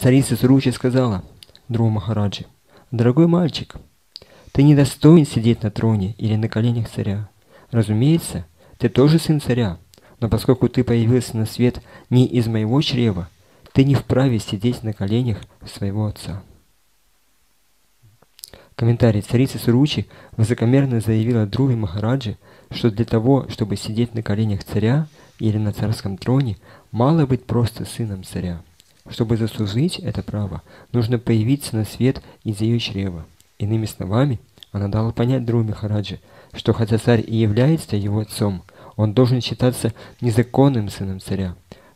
Царица Суручи сказала Дхруву Махараджи: «Дорогой мальчик, ты не достоин сидеть на троне или на коленях царя. Разумеется, ты тоже сын царя, но поскольку ты появился на свет не из моего чрева, ты не вправе сидеть на коленях своего отца». Комментарий. Царица Суручи высокомерно заявила Дхруве Махараджи, что для того, чтобы сидеть на коленях царя или на царском троне, мало быть просто сыном царя. Чтобы заслужить это право, нужно появиться на свет из ее чрева. Иными словами, она дала понять Дхруве Махараджи, что хотя царь и является его отцом, он должен считаться незаконным сыном царя,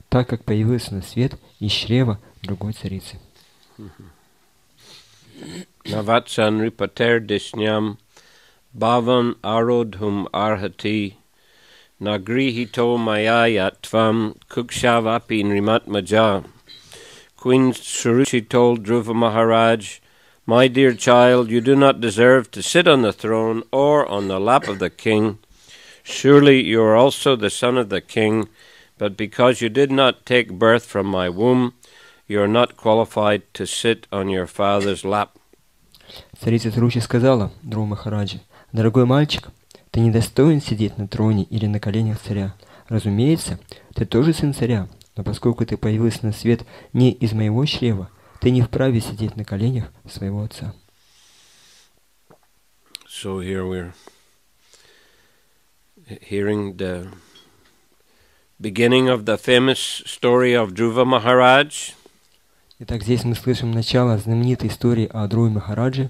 так как появился на свет из чрева другой царицы. Navatsan ripater disnyam bhavan arodhum arhati nagrihito mayayatvam kukshavapi nrimatmaja. Queen Suruchi told Dhruva Maharaj, "My dear child, you do not deserve to sit on the throne or on the lap of the king. Surely you are also the son of the king, but because you did not take birth from my womb, you are not qualified to sit on your father's lap." Царица Суручи сказала Дхруву Махараджи: «Дорогой мальчик, ты не достоин сидеть на троне или на коленях царя. Разумеется, ты тоже сын царя, но поскольку ты появился на свет не из моего чрева, ты не вправе сидеть на коленях своего отца». So here we're hearing the beginning of the famous story of Dhruva Maharaj. Итак, здесь мы слышим начало знаменитой истории о Дхруве Махараджи.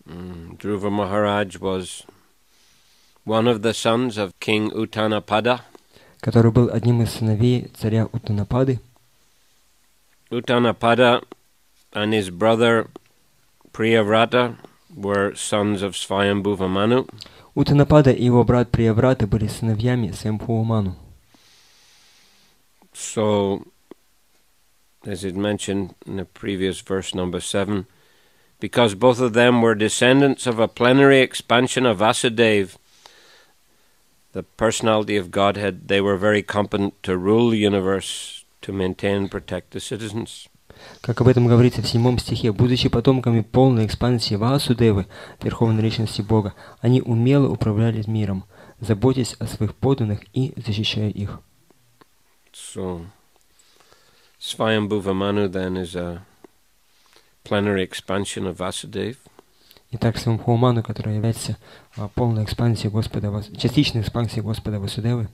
Dhruva Maharaj was one of the sons of King Uttanapada, который был одним из сыновей царя Уттанапады. Uttanapada and his brother Priyavrata were sons of Swayambhuva Manu. Уттанапада и его брат Прияврата были сыновьями Сваямбхува Ману. So, as it mentioned in the previous verse number 7, because both of them were descendants of a plenary expansion of Vasudeva, the personality of Godhead, they were very competent to rule the universe, to maintain and protect the citizens. Как об этом говорится в 7 стихе, будучи потомками полной экспансии Васудевы, Верховной Личности Бога, они умело управляли миром, заботясь о своих подданных и защищая их. So, Swayambhuva Manu then is a plenary expansion of Vasudeva. Итак, Сваямбхува Ману, которая является полной экспансией Господа, частичной экспансией Господа Васудевы.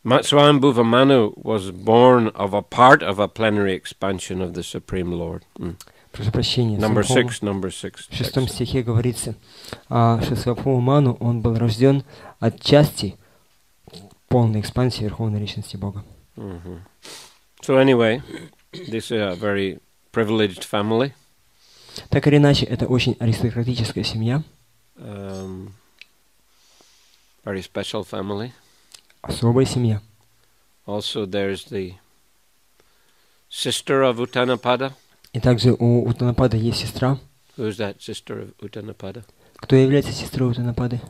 Swayambhuva Manu was born of a part of a plenary expansion of the Supreme Lord. Прошу прощения. Number 6. В 6 стихе говорится, что Сваямбхува Ману, он был рожден от части полной экспансии Верховной Личности Бога. So anyway, this is a very privileged family. Так или иначе, это очень аристократическая семья. Very special family. Особая семья. Also, there's the sister of Uttanapada. И также у Уттанапады есть сестра. Who is that sister of Uttanapada? Кто является сестрой Уттанапады?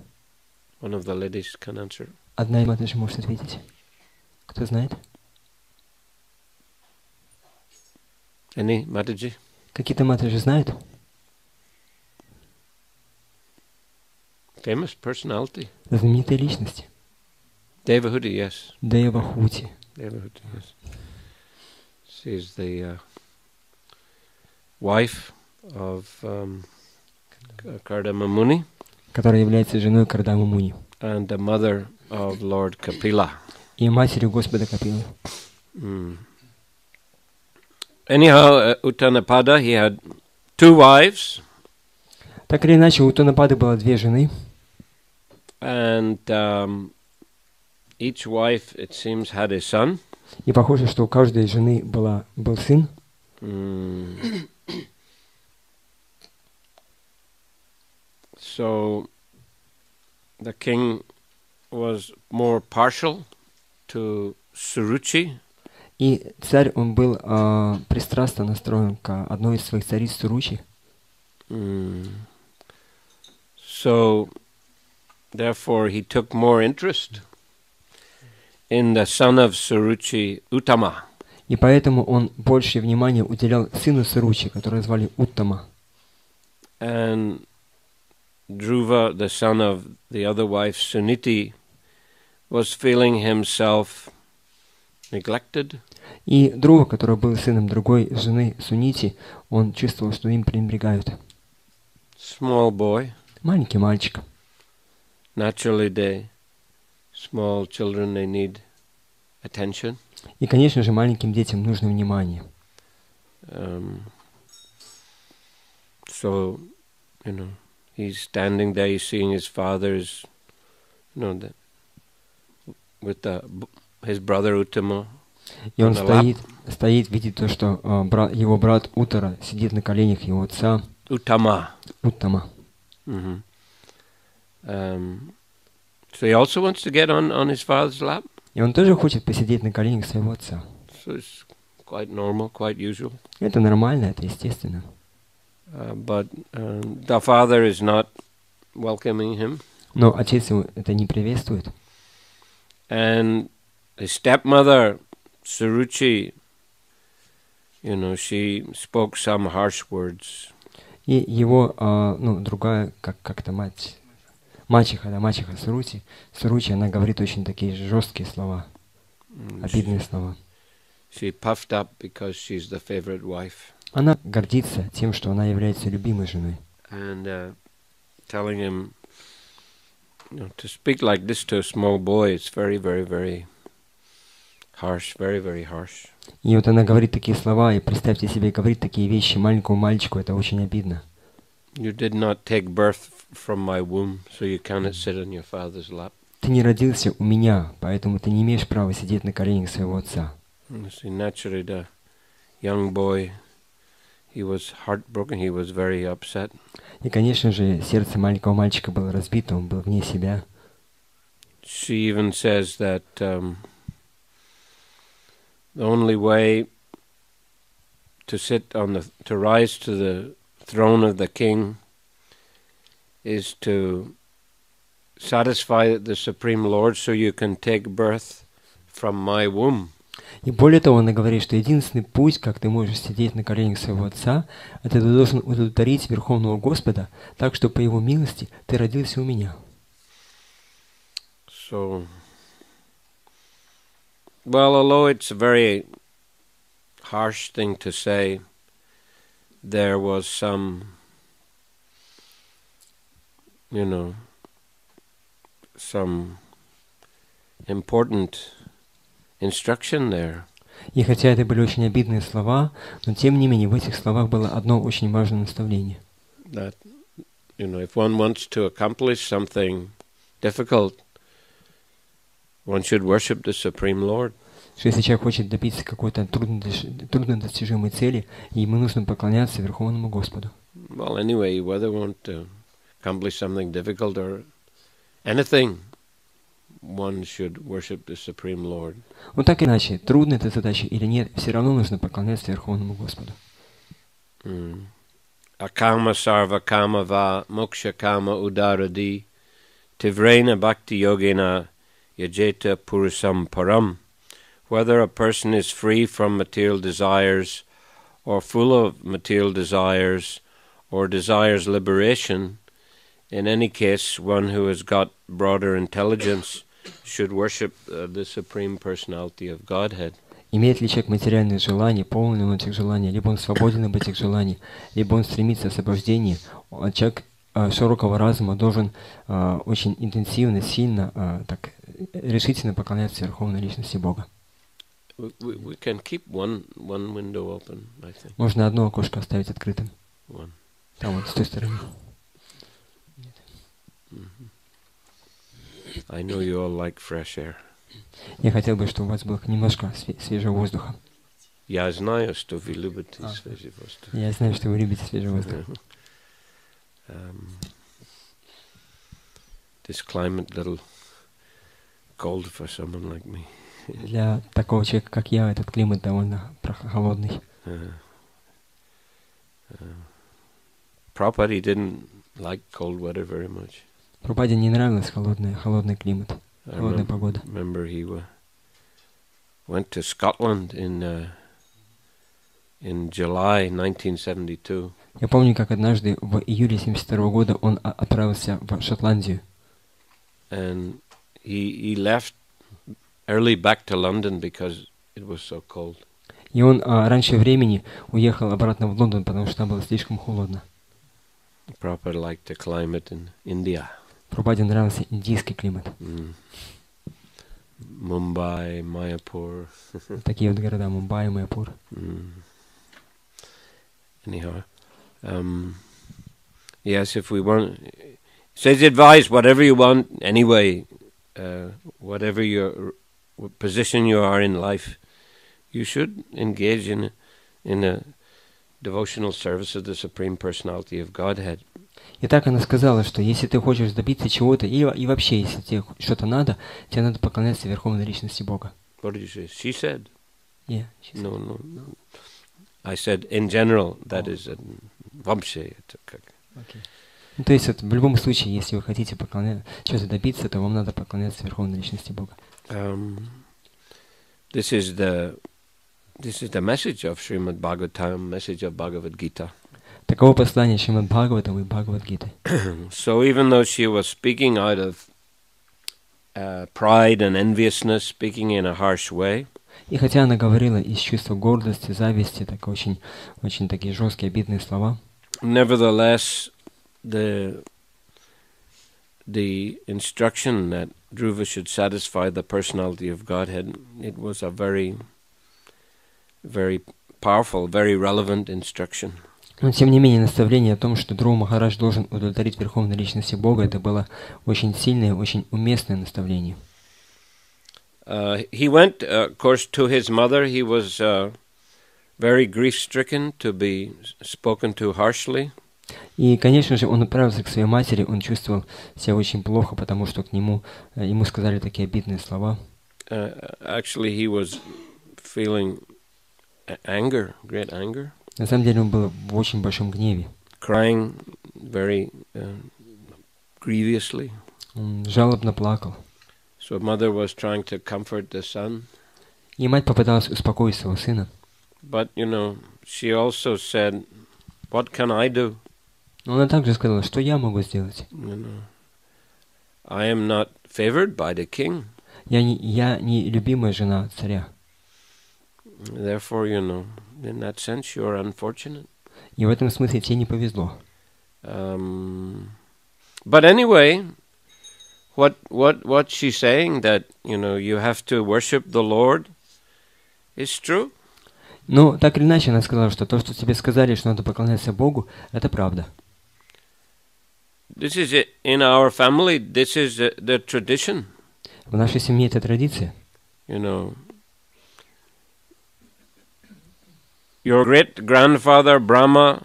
One of the ladies can answer. Одна из матушек может ответить. Кто знает? Any Mataji? Какие-то матушки знают? Famous personality. Знаменитая личность. Devahuti, yes. Девахути. Devahuti, yes. She is the wife of Kardama Muni. Которая является женой Кардамы Муни. And the mother of Lord Kapila. И матерью Господа Капилы. Anyhow, Uttanapada, he had 2 wives. Так или иначе, у Уттанапады было 2 жены. And each wife, it seems, had a son. И похоже, что у каждой жены был сын. So the king was more partial to Suruchi. И царь, он был пристрастно настроен к одной из своих цариц Суручи. So, therefore, he took more interest in the son of Suruchi, Uttama. И поэтому он больше внимания уделял сыну Суручи, которого звали Уттама. And Dhruva, the son of the other wife, Suniti, was feeling himself neglected. И Друва, который был сыном другой жены Сунити, он чувствовал, что им пренебрегают. Small boy. Маленький мальчик. Naturally, small children, they need attention. И, конечно же, маленьким детям нужно внимание. So, he's standing there, he's seeing his father's, with his brother Uttama. И он стоит, видит то, что его брат Уттара сидит на коленях его отца. Uttama. Mm-hmm. So he also wants to get on his father's lap. И он тоже хочет посидеть на коленях своего отца. So it's quite normal, quite usual. Это нормально, это естественно. But the father is not welcoming him. Но отец его это не приветствует. And his stepmother, Suruchi, she spoke some harsh words. И его, другая, как-то мачеха Суручи, она говорит очень такие жесткие слова, обидные слова. She puffed up because she's the favorite wife. Она гордится тем, что она является любимой женой. And telling him, to speak like this to a small boy, it's very, very, very harsh, very, very harsh. И вот она говорит такие слова, и представьте себе, говорит такие вещи маленькому мальчику, это очень обидно. You did not take birth from my womb, so you cannot sit on your father's lap. Ты не родился у меня, поэтому ты не имеешь права сидеть на коленях своего отца. See, naturally, the young boy, he was heartbroken, he was very upset. И, конечно же, сердце маленького мальчика было разбито, он был вне себя. She even says that the only way to rise to the throne of the king is to satisfy the Supreme Lord, so you can take birth from my womb. И более того, она говорит, что единственный путь, как ты можешь сидеть на коленях своего отца, это ты должен удовлетворить Верховного Господа, так что по Его милости ты родился у меня. So, although it's a very harsh thing to say, there was some, some important instruction there. И хотя это были очень обидные слова, но тем не менее в этих словах было одно очень важное наставление. That, if one wants to accomplish something difficult, one should worship the Supreme Lord. Что если человек хочет добиться какой-то труднодостижимой цели, ему нужно поклоняться Верховному Господу. Well, anyway, whether you want to accomplish something difficult or anything, one should worship the Supreme Lord. Но так или иначе, трудна эта задача или нет, все равно нужно поклоняться Верховному Господу. Akama sarva kama va moksha kama udaradi tivrena bhakti yogena yajeta purusam param. Whether a person is free from material desires or full of material desires or desires liberation, in any case, one who has got broader intelligence should worship the Supreme Personality of Godhead. Имеет ли человек материальные желания, полный он этих желаний, либо он свободен об этих желаниях, либо он стремится к освобождению, человек широкого разума должен очень интенсивно, сильно, так решительно поклоняться Верховной Личности Бога. We can keep one window open, I think. Можно одно окошко оставить открытым. One. Там вот с той стороны. I know you all like fresh air. Я хотел бы, чтобы у вас было немножко свежего воздуха. Я знаю, что вы любите свежий воздух. Я знаю, что вы любите свежий воздух. This climate a little cold for someone like me. Для такого человека, как я, этот климат довольно холодный. Prabhupada didn't like cold weather very much. Прабхупаде не нравилось холодный климат, холодная погода. I remember he went to Scotland in July 1972. Я помню, как однажды в июле 1972 года он отправился в Шотландию. And he left early back to London because it was so cold. И он раньше времени уехал обратно в Лондон, потому что там было слишком холодно. Prabhupada liked the climate in India. Прабхупаде нравился индийский климат. Mumbai, Mayapur. Такие вот города Мумбаи, Майяпур. Anyhow, yes, if we want, says advise whatever you want anyway, whatever your position you are in life, you should engage in a devotional service of the Supreme Personality of Godhead. И так она сказала, что если ты хочешь добиться чего-то, и вообще, если тебе что-то надо, тебе надо поклоняться Верховной Личности Бога. What did you say? She said? Yeah, she said. No. I said in general, that is вообще. Okay. Ну, то есть, в любом случае, если вы хотите что-то добиться, то вам надо поклоняться Верховной Личности Бога. This is the message of Srimad Bhagavatam, message of Bhagavad Gita. Таково послание Шримад Бхагаватам и Бхагавад-гиты. So even though she was speaking out of pride and enviousness, speaking in a harsh way, и хотя она говорила из чувства гордости, зависти, так очень такие жесткие, обидные слова, nevertheless, the instruction that Dhruva should satisfy the personality of Godhead, it was a very, very powerful, very relevant instruction. Но тем не менее наставление о том, что Дхрува Махарадж должен удовлетворить Верховной Личности Бога, это было очень сильное, очень уместное наставление. He went, of course, to his mother. He was very grief-stricken to be spoken to harshly. И, конечно же, он отправился к своей матери, он чувствовал себя очень плохо, потому что ему сказали такие обидные слова. Actually, he was feeling anger, great anger. На самом деле он был в очень большом гневе. Crying very grievously. Он жалобно плакал. So mother was trying to comfort the son. И мать попыталась успокоить своего сына. But, she also said, what can I do? Но она также сказала, что я могу сделать? I am not favored by the king. Я не любимая жена царя. Therefore, in that sense, you are unfortunate. И в этом смысле тебе не повезло. But anyway, what she's saying that you have to worship the Lord is true. Но так или иначе она сказала, что то, что тебе сказали, что надо поклоняться Богу, это правда. This is it. In our family, this is the tradition. В нашей семье это традиция. Your great-grandfather Brahma,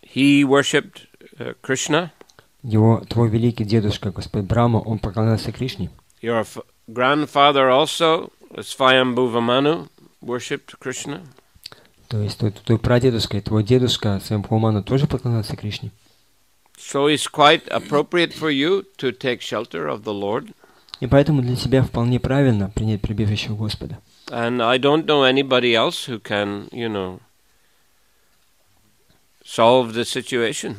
he worshipped Krishna. Твой великий дедушка, Господь Брахма, он поклонялся Кришне. Your grandfather also, Svayambhuva Manu, worshipped Krishna. То есть твой прадедушка и твой дедушка Свайамбхува Ману тоже поклонялся Кришне. So it's quite appropriate for you to take shelter of the Lord. И поэтому для тебя вполне правильно принять прибежище у Господа. And I don't know anybody else who can, solve the situation.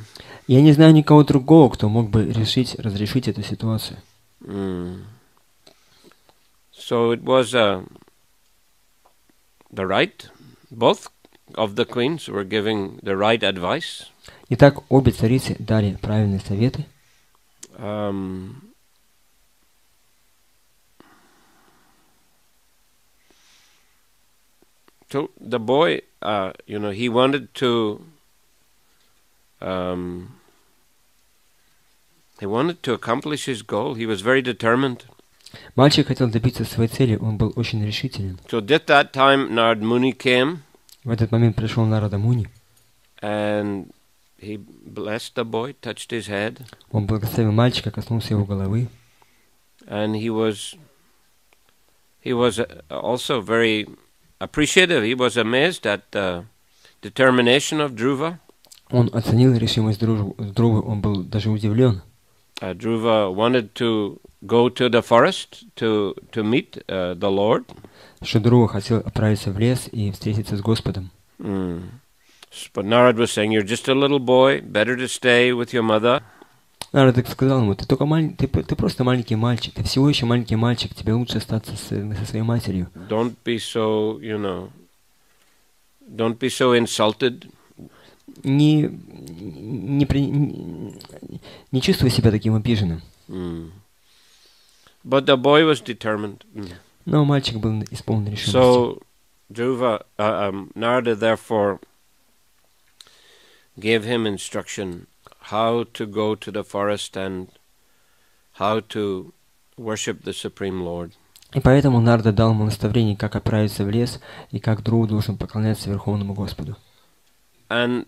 Я не знаю никого другого, кто мог бы разрешить эту ситуацию. So it was the right, both of the queens were giving the right advice. Итак, обе царицы дали правильные советы. So the boy, he wanted to accomplish his goal. He was very determined. Мальчик хотел добиться своей цели, он был очень решителен. So at that time, Narad Muni came. В этот момент пришел Нарада Муни. And he blessed the boy, touched his head. Он благословил мальчика, коснулся его головы. And he was also very appreciative. He was amazed at the determination of Dhruva. Он оценил решимость Дхрувы, он был даже удивлен. Dhruva wanted to go to the forest to meet the Lord. Что Дхрува хотел отправиться в лес и встретиться с Господом. But Narad was saying, "You're just a little boy. Better to stay with your mother." Нарад сказал ему: ты просто маленький мальчик, ты всего еще маленький мальчик, тебе лучше остаться со своей матерью. Don't be so, don't be so insulted. Не чувствуй себя таким обиженным. But the boy was determined. Но мальчик был исполнен решимости. So Dhruva, Narada therefore gave him instruction how to go to the forest and how to worship the Supreme Lord. И поэтому Нарада дал ему наставление, как отправиться в лес и как Дхрува должен поклоняться Верховному Господу. And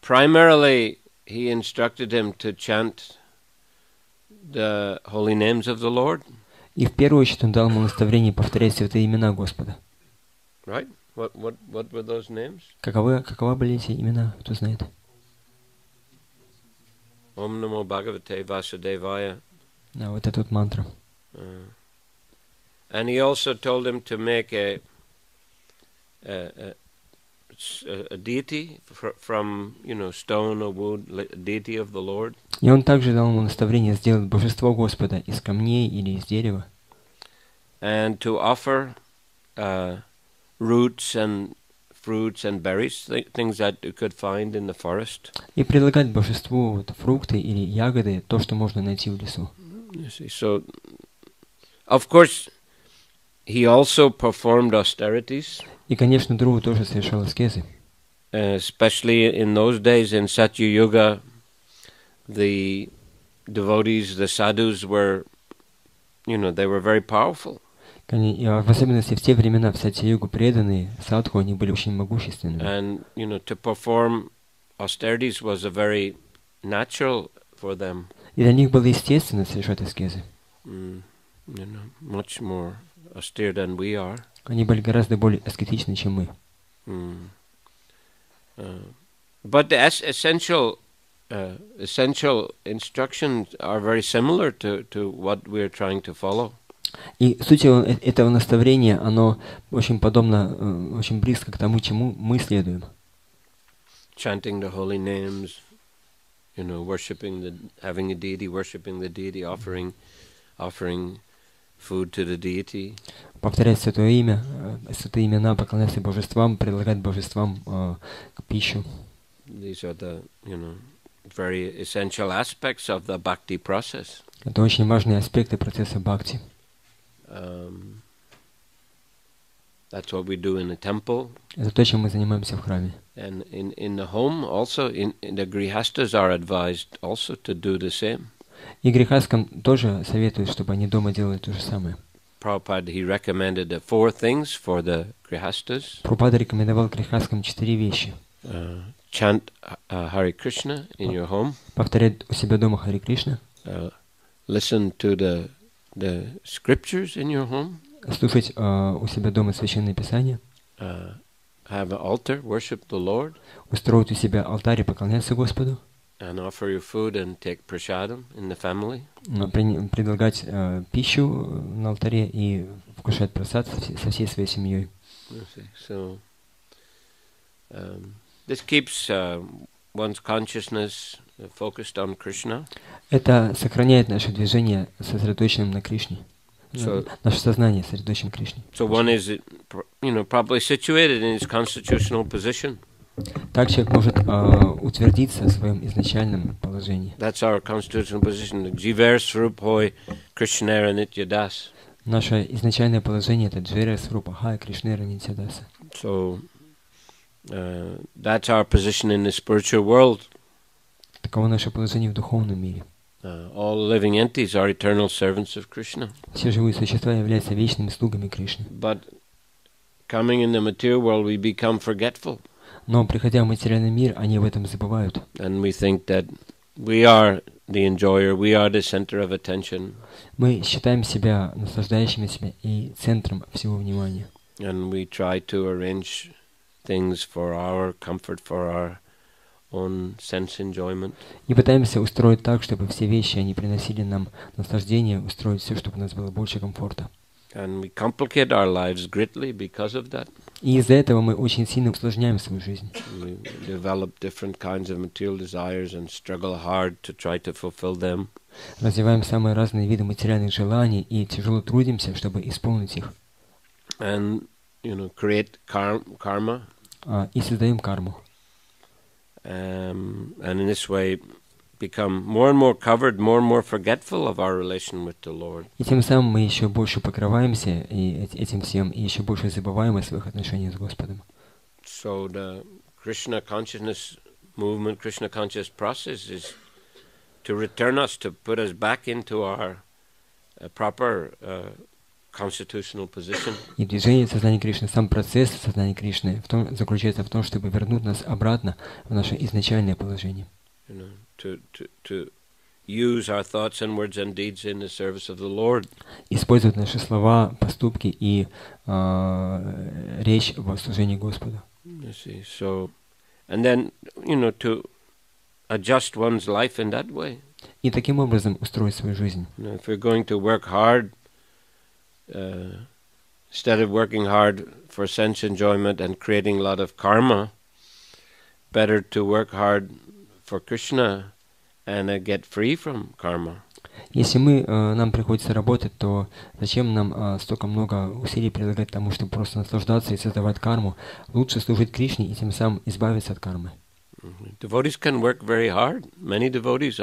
primarily he instructed him to chant the holy names of the Lord. И в первую очередь он дал ему наставление повторять святые имена Господа. Right? What were those names? Какова были эти имена, кто знает? Om Namo Bhagavate Vasudevaya. Да, вот эта вот мантра. And he also told him to make a deity from, stone or wood, a deity of the Lord. И он также дал ему наставление сделать божество Господа из камней или из дерева. And to offer roots and fruits and berries, things that you could find in the forest. И предлагать божеству фрукты или ягоды, то, что можно найти в лесу. So, of course, he also performed austerities. И, конечно, Дхрува тоже совершал аскезы. Especially in those days in Satya Yuga, the devotees, the sadhus were, they were very powerful. В особенности в те времена в Сатья-югу преданные садху, они были очень могущественными. And, to perform austerities was a very natural for them. И для них было естественно совершать аскезы. Much more austere than we are. Они были гораздо более аскетичны, чем мы. But the essential instructions are very similar to what we're trying to follow. И суть этого наставления, оно очень подобно, очень близко к тому, чему мы следуем. Chanting the holy names, having a deity, worshiping the deity, offering food to the deity. Повторять святое имя, святые имена, поклоняться божествам, предлагать божествам пищу. These are the, very essential aspects of the bhakti process. Это очень важные аспекты процесса бхакти. That's what we do in the temple. Это то, чем мы занимаемся в храме. And in the home also, in the grihastas are advised also to do the same. И грехаскам тоже советуют, чтобы они дома делали то же самое. Prabhupada, he recommended 4 things for the grihastas. Прабхупада рекомендовал грехаскам 4 вещи. Chant Hare Krishna in your home. Повторять у себя дома Харе Кришна. Listen to the scriptures in your home. Слушать у себя дома священное писание. Have an altar, worship the Lord. Устроить у себя алтарь и поклоняться Господу. And offer your food and take prasadam in the family. Предлагать пищу на алтаре и вкушать прасад со всей своей семьей. So, this keeps one's consciousness focused on Krishna. Это сохраняет наше движение сосредоточенным на Кришне. Наше сознание сосредоточенным на Кришне. So one is, properly situated in his constitutional position. Так человек может утвердиться в своем изначальном положении. That's our constitutional position. Jiver Swaruphoy Krishnera Nitya Das. Наше изначальное положение это Дживер Сварупхой Кришнера Нитья Даса. So that's our position in the spiritual world. Таково наше положение в духовном мире. All living entities are eternal servants of Krishna. Все живые существа являются вечными слугами Кришны. But coming in the material world, we become forgetful. Но приходя в материальный мир, они об этом забывают. And we think that we are the enjoyer, we are the center of attention. Мы считаем себя наслаждающимися и центром всего внимания. And we try to arrange things for our comfort, for our on sense enjoyment. И пытаемся устроить так, чтобы все вещи, они приносили нам наслаждение, устроить все, чтобы у нас было больше комфорта. And we complicate our lives greatly because of that. И из-за этого мы очень сильно усложняем свою жизнь. We develop different kinds of material desires and struggle hard to try to fulfill them. Развиваем самые разные виды материальных желаний и тяжело трудимся, чтобы исполнить их. And, create karma. И создаем карму. And in this way become more and more covered, more and more forgetful of our relation with the Lord. И тем самым мы еще больше покрываемся этим всем, и еще больше забываем о своих отношениях с Господом. So the Krishna consciousness movement, Krishna conscious process is to return us, to put us back into our proper constitutional position. И движение сознания Кришны, сам процесс сознания Кришны заключается в том, чтобы вернуть нас обратно в наше изначальное положение. To use our thoughts and words and deeds in the service of the Lord. Использовать наши слова, поступки и речь во служении Господу. So, and then, to adjust one's life in that way. И таким образом устроить свою жизнь. If we're going to work hard, instead of working hard for sense enjoyment and creating a lot of karma, better to work hard for Krishna and get free from karma. Если нам приходится работать, то зачем нам столько много усилий прилагать тому, чтобы просто наслаждаться и создавать карму? Лучше служить Кришне и тем самым избавиться от кармы. Devotees can work very hard. Many devotees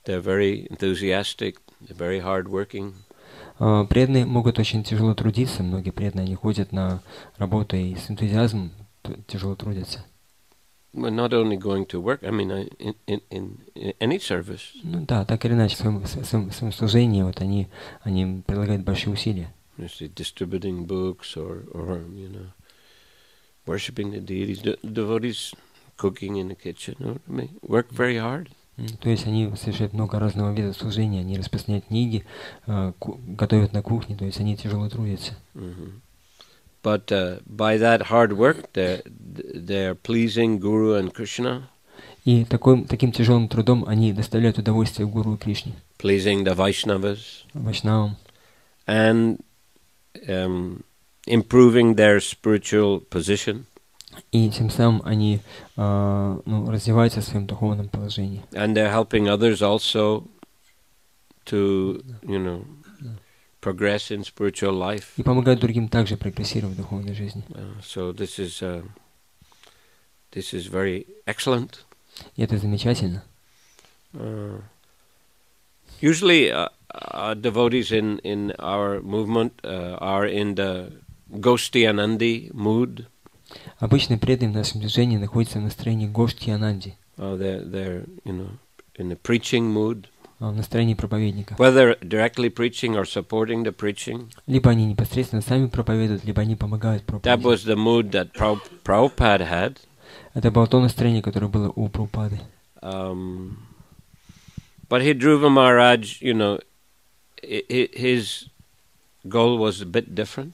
they're very enthusiastic, they're very hard working. Преданные могут очень тяжело трудиться. Многие преданные они ходят на работу и с энтузиазмом тяжело трудятся. We're not only going to work, I mean, in any service. Ну да, так или иначе, в своем служении вот они прилагают большие усилия. Distributing books or worshipping the deities, devotees cooking in the kitchen, work very hard. То есть они совершают много разного вида служения, они распространяют книги, готовят на кухне, то есть они тяжело трудятся. But by that hard work, they're pleasing Guru and Krishna. И таким тяжелым трудом они доставляют удовольствие Гуру и Кришне. Pleasing the Vaishnavas. Вайшнавам. And improving their spiritual position. И тем самым они развиваются в своем духовном положении. And they're helping others also to, progress in spiritual life. И помогают другим также прогрессировать в духовной жизни. So this is very excellent. И это замечательно. Usually, devotees in our movement are in the Goshti mood. Обычно преданные в нашем движении находятся в настроении Гошти Ананди. They're in the preaching mood. В настроении проповедника. Whether directly preaching or supporting the preaching. Либо они непосредственно сами проповедуют, либо они помогают проповедовать. That was the mood that Prabhupada had. Это было то настроение, которое было у Прабхупады. But Dhruva Maharaj, his goal was a bit different.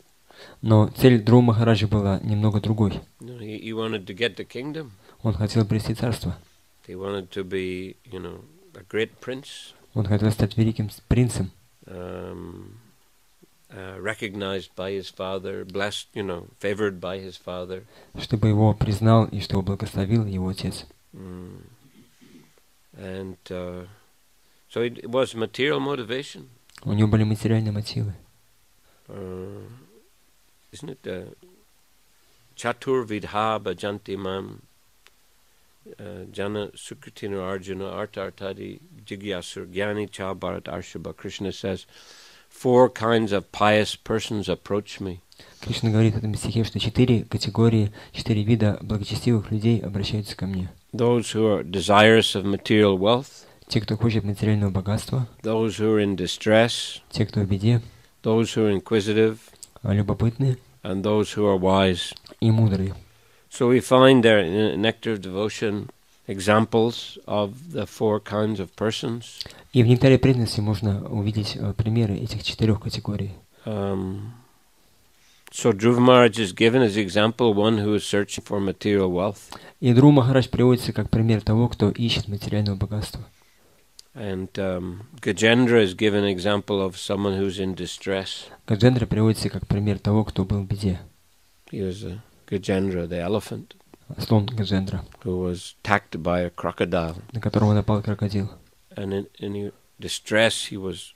Но цель Дхрувы Махараджа была немного другой. He wanted to get the kingdom. Он хотел обрести царство. He wanted to be, a great prince. Он хотел стать великим принцем. Recognized by his father, blessed, favored by his father. Чтобы его признал и чтобы благословил его отец. And so it was material motivation. У него были материальные мотивы. Isn't it Chatur Vidha Bhajanti Mam Jana Sukritinu Arjuna Artartadi Jigyasur Gyani Cha Bharat Arshaba? Krishna says, 4 kinds of pious persons approach me. Кришна говорит в этом стихе, что 4 категории, 4 вида благочестивых людей обращаются ко мне. Those who are desirous of material wealth. Те, кто хочет материального богатства. Those who are in distress. Те, кто в беде. Those who are inquisitive. Любопытные. And those who are wise. И мудрые. So we find there in Nectar of Devotion examples of the 4 kinds of persons. И в Нектаре преданности можно увидеть примеры этих 4 категорий. So Dhruva Maharaj is given as example one who is searching for material wealth. И Дхрува Махарадж приводится как пример того, кто ищет материального богатства. And Gajendra is given an example of someone who's in distress. Гаджендра приводится как пример того, кто был в беде. He was Gajendra, the elephant, Слон Гаджендра, who was attacked by a crocodile. на которого напал крокодил. And in distress, he was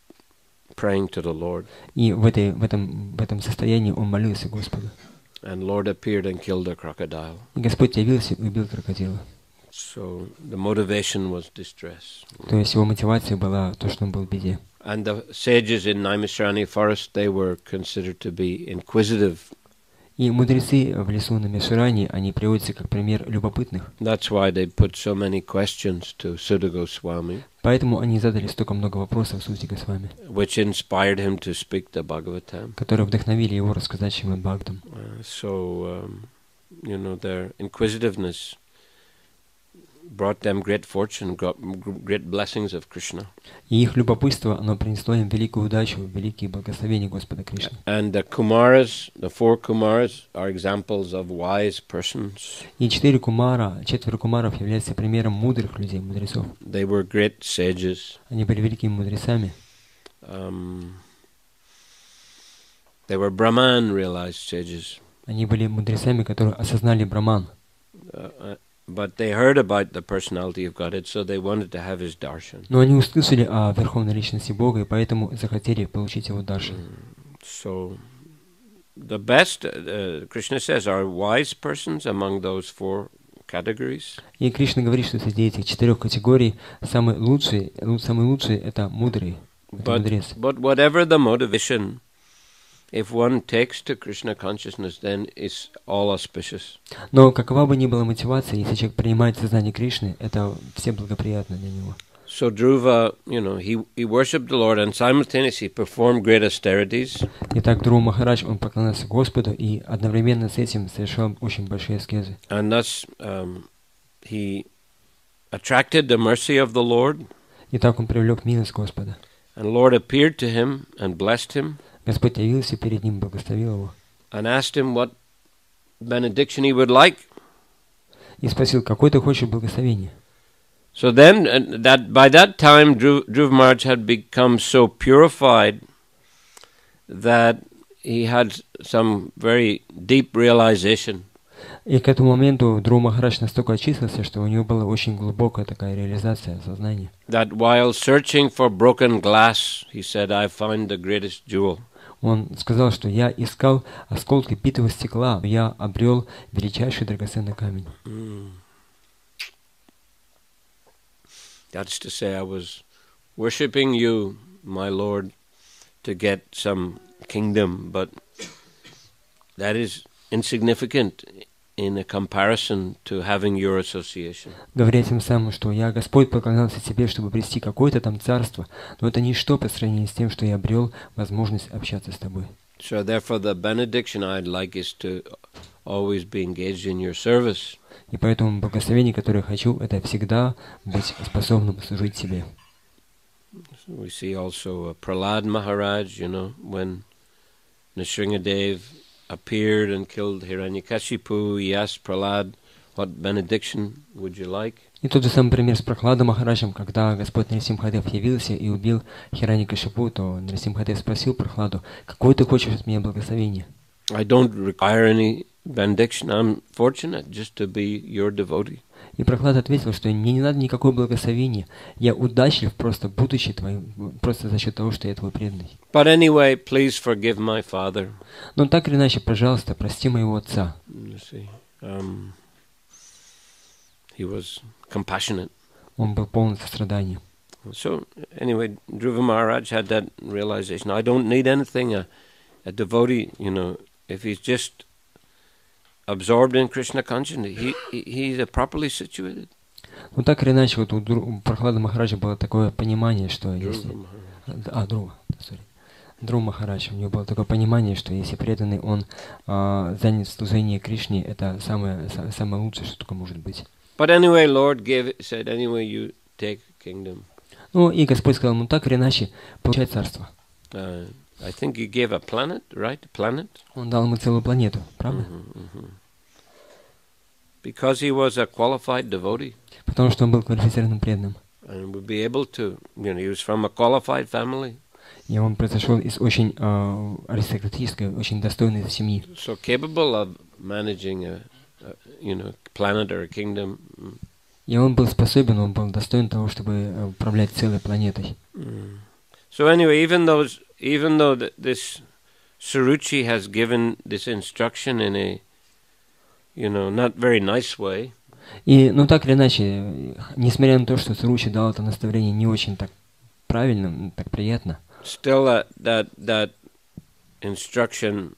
praying to the Lord. И в этом состоянии он молился Господу. And Lord appeared and killed the crocodile. И Господь явился и убил крокодила. So the motivation was distress. То есть его мотивацией была то, что он был в беде. And the sages in Naimisharani forest, they were considered to be inquisitive. И мудрецы в лесу на Мишуране, они приводятся как пример любопытных. That's why they put so many questions to Sutta Goswami. Поэтому они задали столько много вопросов Сути Госвами, Which inspired him to speak the Bhagavatam. которые вдохновили его рассказать Шримад Бхагаватам. Their inquisitiveness brought them great fortune, great blessings of Krishna. И их любопытство, оно принесло им великую удачу, великие благословения Господа Кришны. And the Kumaras, the 4 Kumaras, are examples of wise persons. И 4 кумара, 4 кумаров являются примером мудрых людей, мудрецов. They were great sages. Они были великими мудрецами. They were Brahman realized sages. Они были мудрецами, которые осознали Браман. But they heard about the personality of Godhead, so they wanted to have his darshan. Но они услышали о Верховной Личности Бога, и поэтому захотели получить его даршан. So the best, Krishna says, are wise persons among those 4 categories. И Кришна говорит, что среди этих 4 категорий самый лучший это мудрый, это мудрец. But whatever the motivation, if one takes to Krishna consciousness, then it's all auspicious. Но какова бы ни была мотивация, если человек принимает сознание Кришны, это все благоприятно для него. So Dhruva, he worshipped the Lord and simultaneously performed great austerities. Итак, Дхрува Махарадж, он поклонялся Господу и одновременно с этим совершал очень большие аскезы. And thus he attracted the mercy of the Lord. И так он привлек милость Господа. And Lord appeared to him and blessed him. Господь явился перед ним, благословил его. And asked him what benediction he would like. И спросил, какое ты хочешь благословение? So then, by that time, Dhruva Maharaj had become so purified that he had some very deep realization. И к этому моменту Дхрува Махарадж настолько очистился, что у него была очень глубокая такая реализация сознания. That while searching for broken glass, he said, I found the greatest jewel. Он сказал, что я искал осколки битого стекла, но я обрел величайший драгоценный камень. That's to say, I was worshipping you, my Lord, to get some kingdom, but that is insignificant in a comparison to having your association. Говоря тем самым, что я, Господь, поклонялся тебе, чтобы обрести какое-то там царство, но это ничто по сравнению с тем, что я обрел возможность общаться с тобой. So therefore the benediction I'd like is to always be engaged in your service. И поэтому благословение, которое я хочу, это всегда быть способным служить тебе. We see also Prahlad Maharaj, when Nrsimhadev appeared and killed Hiranyakashipu, he asked Prahlad, what benediction would you like? И тот же самый пример с Прахладом Махараджем, когда Господь Нрсимхадев явился и убил Хираньякашипу, то Нрсимхадев спросил Прахладу, какое ты хочешь от меня благословение? I don't require any benediction. I'm fortunate just to be your devotee. И Прахлад ответил, что мне не надо никакое благословение. Я удачлив, просто будучи твоим, просто за счет того, что я твой преданный. But anyway, please forgive my father. Но так или иначе, пожалуйста, прости моего отца. He was compassionate. Он был полон сострадания. So anyway, Dhruva Maharaj had that realization. I don't need anything. A devotee, if he's just absorbed in Krishna consciousness, he's properly situated. Ну так или иначе, вот у Прахлада Махараджа было такое понимание, что если... Дхрува Махарадж, у него было такое понимание, что если преданный, он занят в служении Кришне, это самое лучшее, что только может быть. But anyway, Lord said, anyway, you take kingdom. Ну и Господь сказал, ну так или иначе, получай царство. I think he gave a planet, right? A planet. Он дал ему целую планету, правда? Because he was a qualified devotee. Потому что он был квалифицированным преданным. And would be able to, he was from a qualified family. И он произошел из очень аристократической, очень достойной семьи. So capable of managing a planet or a kingdom. И он был способен, он был достоин того, чтобы управлять целой планетой. So anyway, even though this Suruchi has given this instruction in a, not very nice way. И, так или иначе, несмотря на то, что Суручи дал это наставление не очень так правильно, так приятно, still that instruction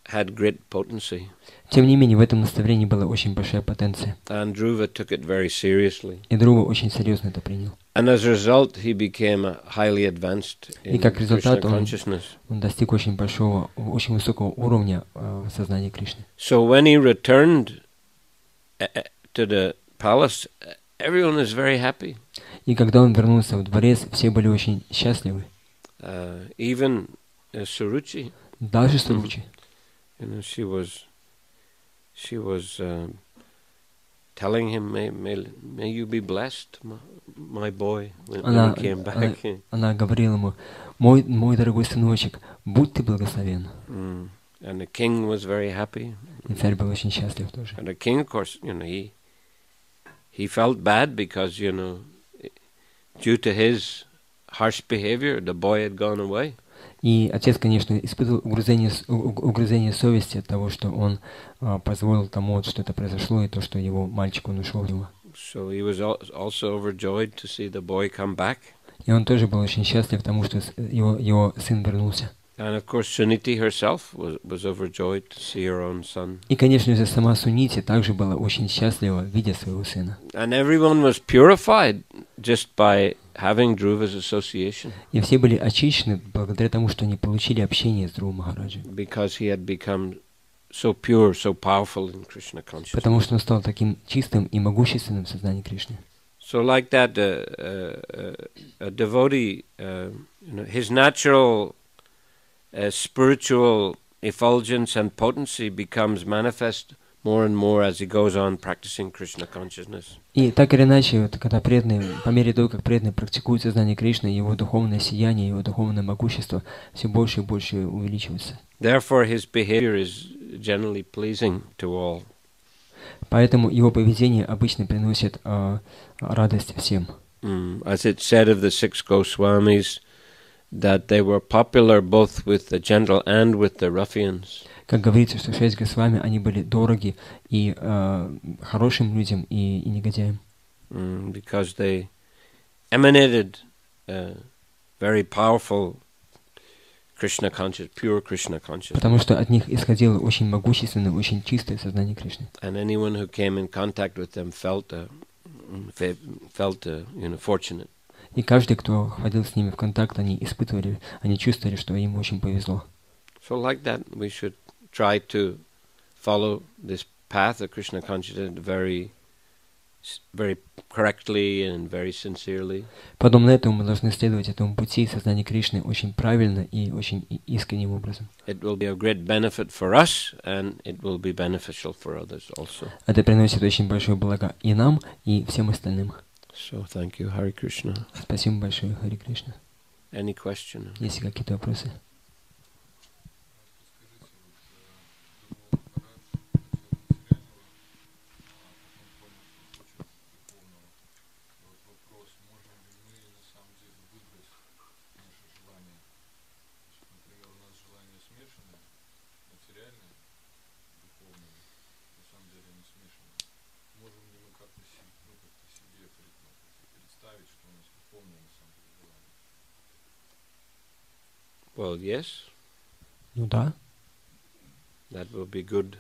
had great potency. Тем не менее, в этом наставлении была очень большая потенция. And Dhruva took it very seriously. И Dhruva очень серьезно это принял. And as a result, he became highly advanced in Krishna consciousness. Он достиг очень высокого уровня сознания Кришны. So when he returned to the palace, everyone was very happy. И когда он вернулся в дворец, все были очень счастливы. Even Suruchi. Даже Суручи. She was telling him, may you be blessed, my boy, when he came back. Она говорила ему, мой дорогой сыночек, будь ты благословен. And the king was very happy. И царь был очень счастлив тоже. And the king, of course, he felt bad because, due to his harsh behavior, the boy had gone away. И отец, конечно, испытывал угрызение совести от того, что он позволил тому, что это произошло, и то, что его мальчик, он ушел от него. So he was also overjoyed to see the boy come back. И он тоже был очень счастлив тому, что его сын вернулся. And of course, Suniti herself was overjoyed to see her own son. И, конечно же, сама Сунити также была очень счастлива, видя своего сына. And everyone was purified just by having Dhruva's association. И все были очищены благодаря тому, что они получили общение с Dhruva Махараджем. Because he had become so pure, so powerful in Krishna consciousness. Потому что он стал таким чистым и могущественным в сознании Кришны. So like that, a devotee, his natural spiritual effulgence and potency becomes manifest more and more as he goes on practicing Krishna consciousness. И так или иначе, когда преданный, по мере того, как преданный практикует сознание Кришны, его духовное сияние, его духовное могущество все больше и больше увеличивается. Therefore, his behavior is generally pleasing to all. Поэтому его поведение обычно приносит радость всем. As it said of the 6 Goswamis, that they were popular both with the gentle and with the ruffians. Как говорится, что 6 Госвами, они были дороги и хорошим людям, и негодяям. Because they emanated very powerful Krishna consciousness, pure Krishna consciousness. Потому что от них исходило очень могущественное, очень чистое сознание Кришны. And anyone who came in contact with them felt fortunate. И каждый, кто входил с ними в контакт, они чувствовали, что им очень повезло. So like that, we should try to follow this path of Krishna consciousness very correctly and very sincerely. Подобно этому мы должны следовать этому пути сознания Кришны очень правильно и очень искренним образом. It will be a great benefit for us, and it will be beneficial for others also. Это приносит очень большое благо и нам, и всем остальным. So thank you, Hare Krishna. Спасибо большое, Харе Кришна. Any question? Есть ли какие-то вопросы? Well, yes. Ну да. That will be good.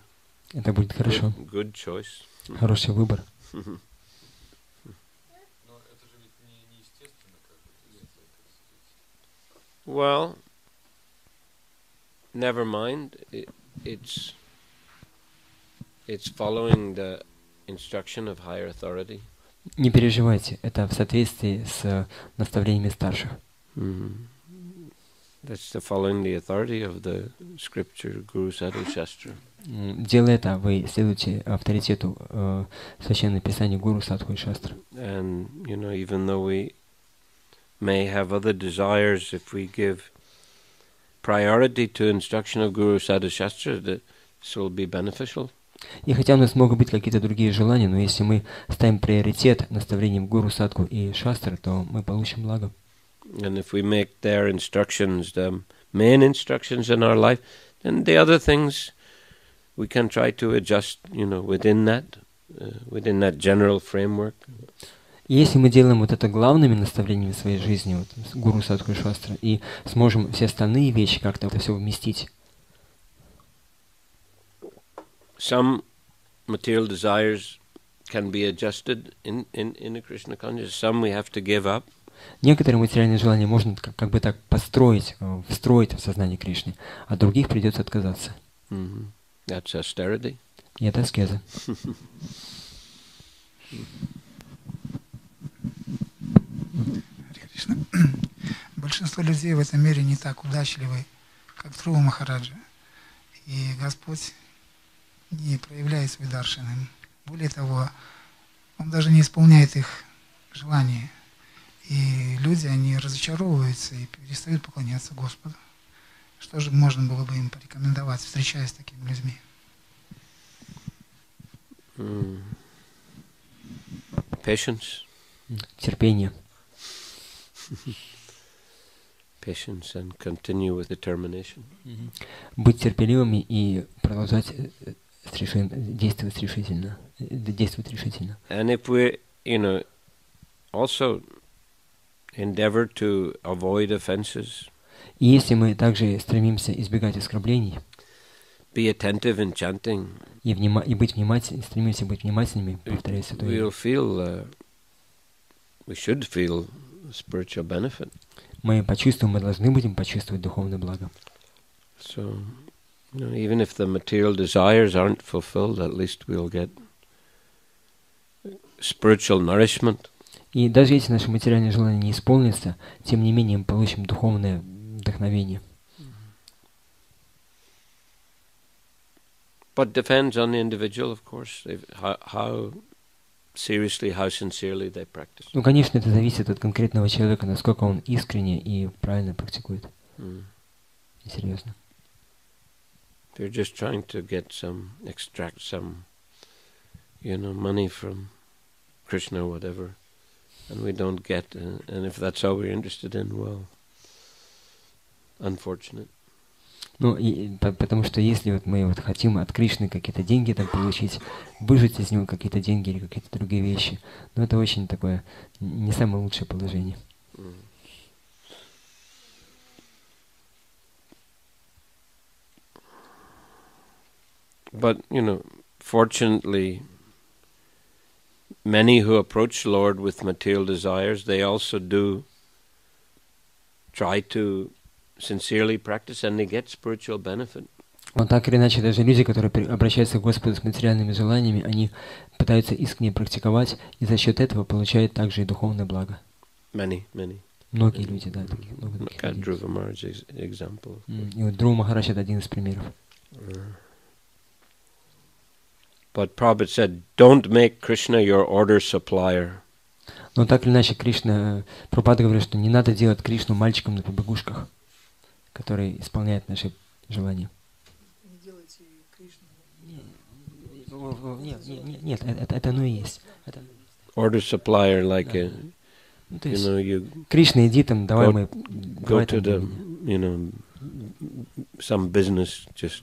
Это будет хорошо. Good choice. Хороший выбор. Well, never mind. It's following the instruction of higher authority. Не переживайте, это в соответствии с наставлениями старших. That's the following the authority of the scripture, Guru Sadhu Shastra. Делая это, вы следуете авторитету священного писания Гуру Садху и Шастры. And you know, even though we may have other desires, if we give priority to instruction of Guru Sadhu Shastra, this will be beneficial. И хотя у нас могут быть какие-то другие желания, но если мы ставим приоритет наставлением Гуру Садху и Шастры, то мы получим благо. And if we make their instructions the main instructions in our life, then the other things we can try to adjust, you know, within that general framework. Если мы делаем вот это главными наставлениями в своей жизни, вот, Гуру Садху и Шастры, и сможем все остальные вещи как-то это все вместить. Some material desires can be adjusted in a Krishna consciousness. Some we have to give up. Некоторые материальные желания можно как бы так построить, встроить в сознание Кришны, а других придется отказаться. That's austerity. И это аскеза. Харе Кришна. Большинство людей в этом мире не так удачливы, как Дхрува Махараджа. И Господь не проявляет свой даршан им. Более того, Он даже не исполняет их желания. И люди, они разочаровываются и перестают поклоняться Господу. Что же можно было бы им порекомендовать, встречаясь с такими людьми? Patience. Терпение. Patience and continue with determination. Быть терпеливыми и продолжать действовать решительно. And if we, you know, also endeavor to avoid offenses. И если мы также стремимся избегать оскорблений, be attentive in chanting, и быть внимательными, стремимся быть внимательными, повторяя святое, we should feel spiritual benefit. Мы должны будем почувствовать духовное благо. So, you know, even if the material desires aren't fulfilled, at least we'll get spiritual nourishment. И даже если наши материальные желания не исполнятся, тем не менее мы получим духовное вдохновение. But depends on the individual, of course, how seriously, how sincerely they practice. Ну, конечно, это зависит от конкретного человека, насколько он искренне и правильно практикует. И серьезно. They're just trying to extract some, you know, money from Krishna or whatever. And we don't get, and if that's all we're interested in, well, unfortunate. Ну, потому что если вот мы вот хотим от Кришны какие-то деньги там получить, выжать из него какие-то деньги или какие-то другие вещи, ну, это очень такое, не самое лучшее положение. But, you know, fortunately, many who approach Lord with material desires, they also do try to sincerely practice and they get spiritual benefit. Но так или иначе, даже люди, которые обращаются к Господу с материальными желаниями, они пытаются искренне практиковать, и за счет этого получают также и духовное благо. Многие люди, да, много таких людей. Dhruva Maharaj example. И вот Dhruva Maharaj — это один из примеров. But Prabhupada said, don't make Krishna your order supplier. Но так или иначе, Прабхупада говорит, что не надо делать Кришну мальчиком на побегушках, который исполняет наши желания. Не делайте Кришну. Нет, это оно и есть. Order supplier, like a, то you есть, know, you Кришна, иди там, давай мы... Go to the, you know, some business, just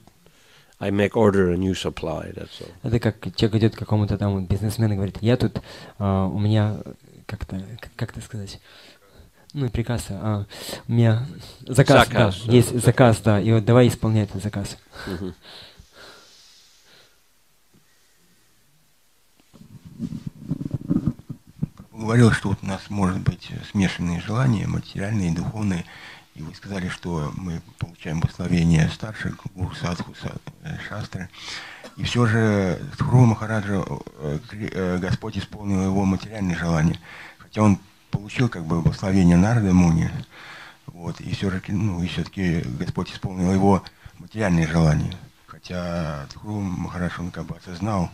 I make order and you supply, that's all. Это как человек идет к какому-то там бизнесмену и говорит, я тут, у меня, как-то сказать, ну и приказ, у меня заказ, да, есть заказ, да, и вот давай исполняй этот заказ. Говорил, что вот у нас может быть смешанные желания, материальные и духовные. И вы сказали, что мы получаем благословение старших, Гуру Садху, Шастры. И все же Дхрува Махараджа Господь исполнил его материальные желания. Хотя он получил как бы благословение Нарады Муни. Вот, и все-таки Господь исполнил его материальные желания. Хотя Дхрувы Махарадж, он как бы осознал,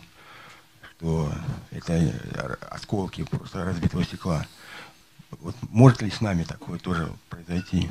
что это осколки просто разбитого стекла. Вот может ли с нами такое тоже произойти?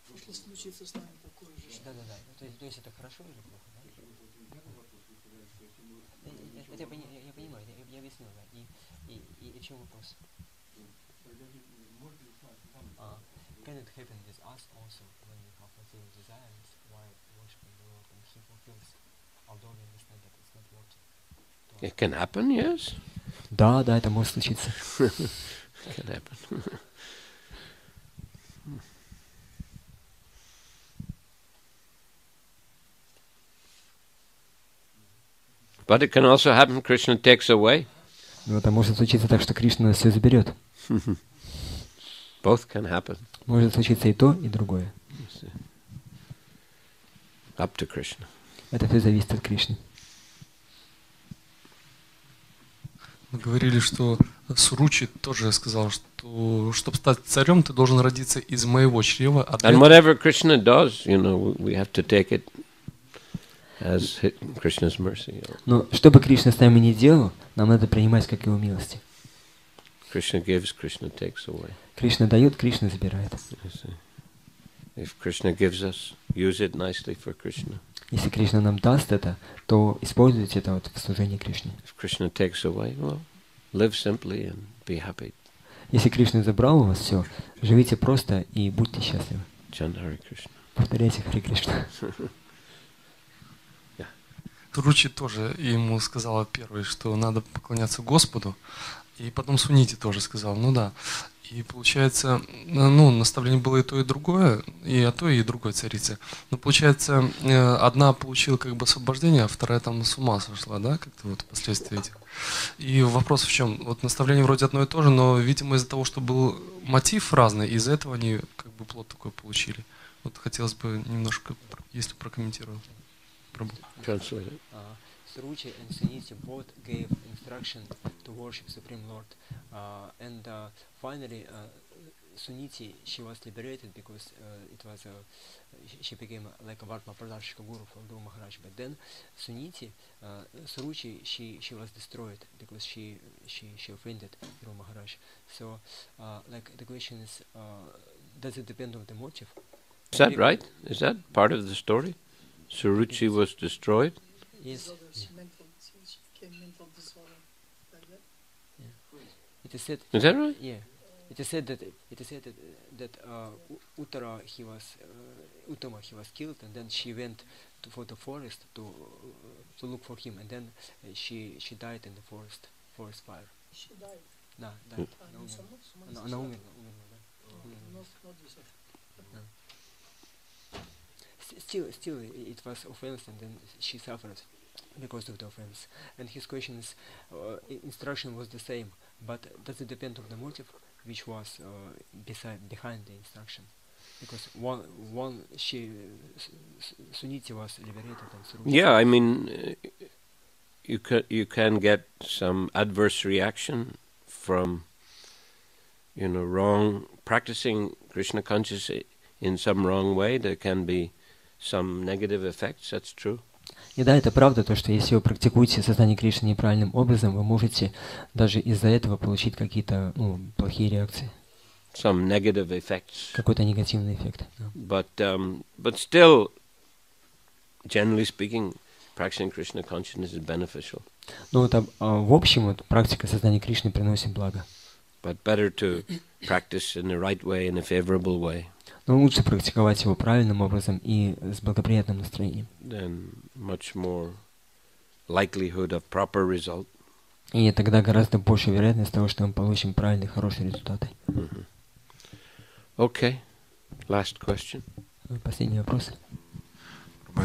Если случится с нами такое же. Да. То есть это хорошо или плохо, да? Это я понимаю, я объяснил, да. И в чем вопрос? Can it happen with us also when we have material desires while worshiping the Lord and He fulfills, although we understand that it's not working? It can happen, yes. Да, это может случиться. It can happen. But it can also happen Krishna takes away. Но это может случиться так, что Кришна все заберет. Both can happen. Может случиться и то, и другое. Up to Krishna. Это все зависит от Кришны. Мы говорили, что Суручи тоже сказал, что чтобы стать царем, ты должен родиться из моего чрева. And whatever Krishna does, we have to take it as Krishna's mercy. Но что бы Кришна с нами ни делал, нам надо принимать как его милости. Krishna gives, Krishna takes away. Кришна дает, Кришна забирает. If Krishna gives us, use it nicely for Krishna. Если Кришна нам даст это, то используйте это в служении Кришне. If Krishna takes away, well, live simply and be happy. Если Кришна забрал у вас все, живите просто и будьте счастливы. Chant Hare Krishna. Повторяйте Харе Кришна. Суручи тоже ему сказала первый, что надо поклоняться Господу, и потом Сунити тоже сказал, да. И получается, наставление было и то, и другое, и о той, и другой царице. Но получается, одна получила как бы освобождение, а вторая там с ума сошла, да, как-то вот впоследствии этих. И вопрос в чем? Вот наставление вроде одно и то же, но, видимо, из-за того, что был мотив разный, из-за этого они как бы плод такой получили. Вот хотелось бы немножко, если прокомментировал. Translate. Suruchi and Suniti both gave instruction to worship Supreme Lord, and finally Suniti, she was liberated because it was she became like a Vartma Pradharshika guru for Guru Maharaj. But then Suniti, Suruchi, she was destroyed because she offended Guru Maharaj. So like the question is, does it depend on the motive? Is that right? Is that part of the story? Suruchi was destroyed? Yes. Mental disorder, like that. Yeah. It is said. Is that right? Yeah. It is said that Uttama he was killed, and then she went for the forest to look for him, and then she died in the forest fire. She died. Да. Она умерла. Still, it was offense, and then she suffered because of the offense. And his question is, instruction was the same, but does it depend on the motive, which was behind the instruction? Because one Suniti was liberated, and Suruchi. Yeah, I mean, you can get some adverse reaction from, wrong practicing Krishna consciousness in some wrong way. There can be some negative effects, that's true. И да, это правда, то, что если вы практикуете сознание Кришны неправильным образом, вы можете даже из-за этого получить какие-то плохие реакции. Some negative effects. Какой-то негативный эффект. But still, generally speaking, practicing Krishna consciousness is beneficial. Но в общем, практика сознания Кришны приносит благо. But better to practice in the right way, in a favorable way. Но лучше практиковать его правильным образом и с благоприятным настроением. Then much more likelihood of proper result. И тогда гораздо больше вероятность того, что мы получим правильные, хорошие результаты. Okay. Last question. Последний вопрос.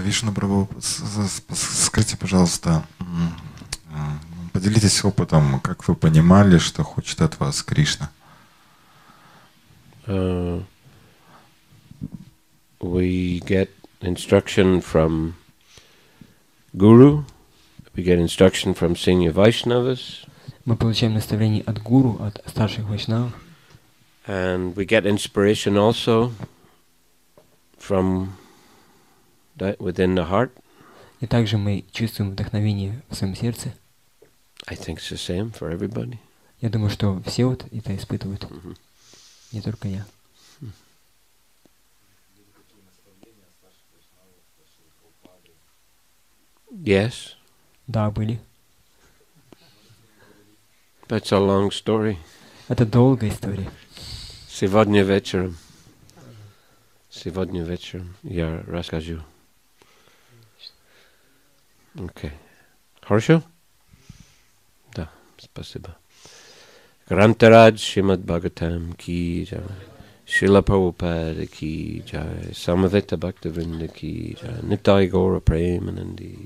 Вишну Прабху, скажите, пожалуйста, поделитесь опытом, как вы понимали, что хочет от вас Кришна? We get instruction from Guru, we get instruction from senior Vaishnavas. Мы получаем наставление от гуру, от старших вайшнавов. And we get inspiration also from that within the heart. И также мы чувствуем вдохновение в своем сердце. I think it's the same for everybody. Я думаю, что все вот это испытывают. Не только я. Yes. Да, были. That's a long story. Это долгая история. Сегодня вечером я расскажу. Окей. Хорошо? Да, спасибо. Грантарадж Шримад Бхагаватам ки джай. Шриле Прабхупаде ки джай. Самавета Бхактивиданта ки джай. Nitai Gaura Premanandi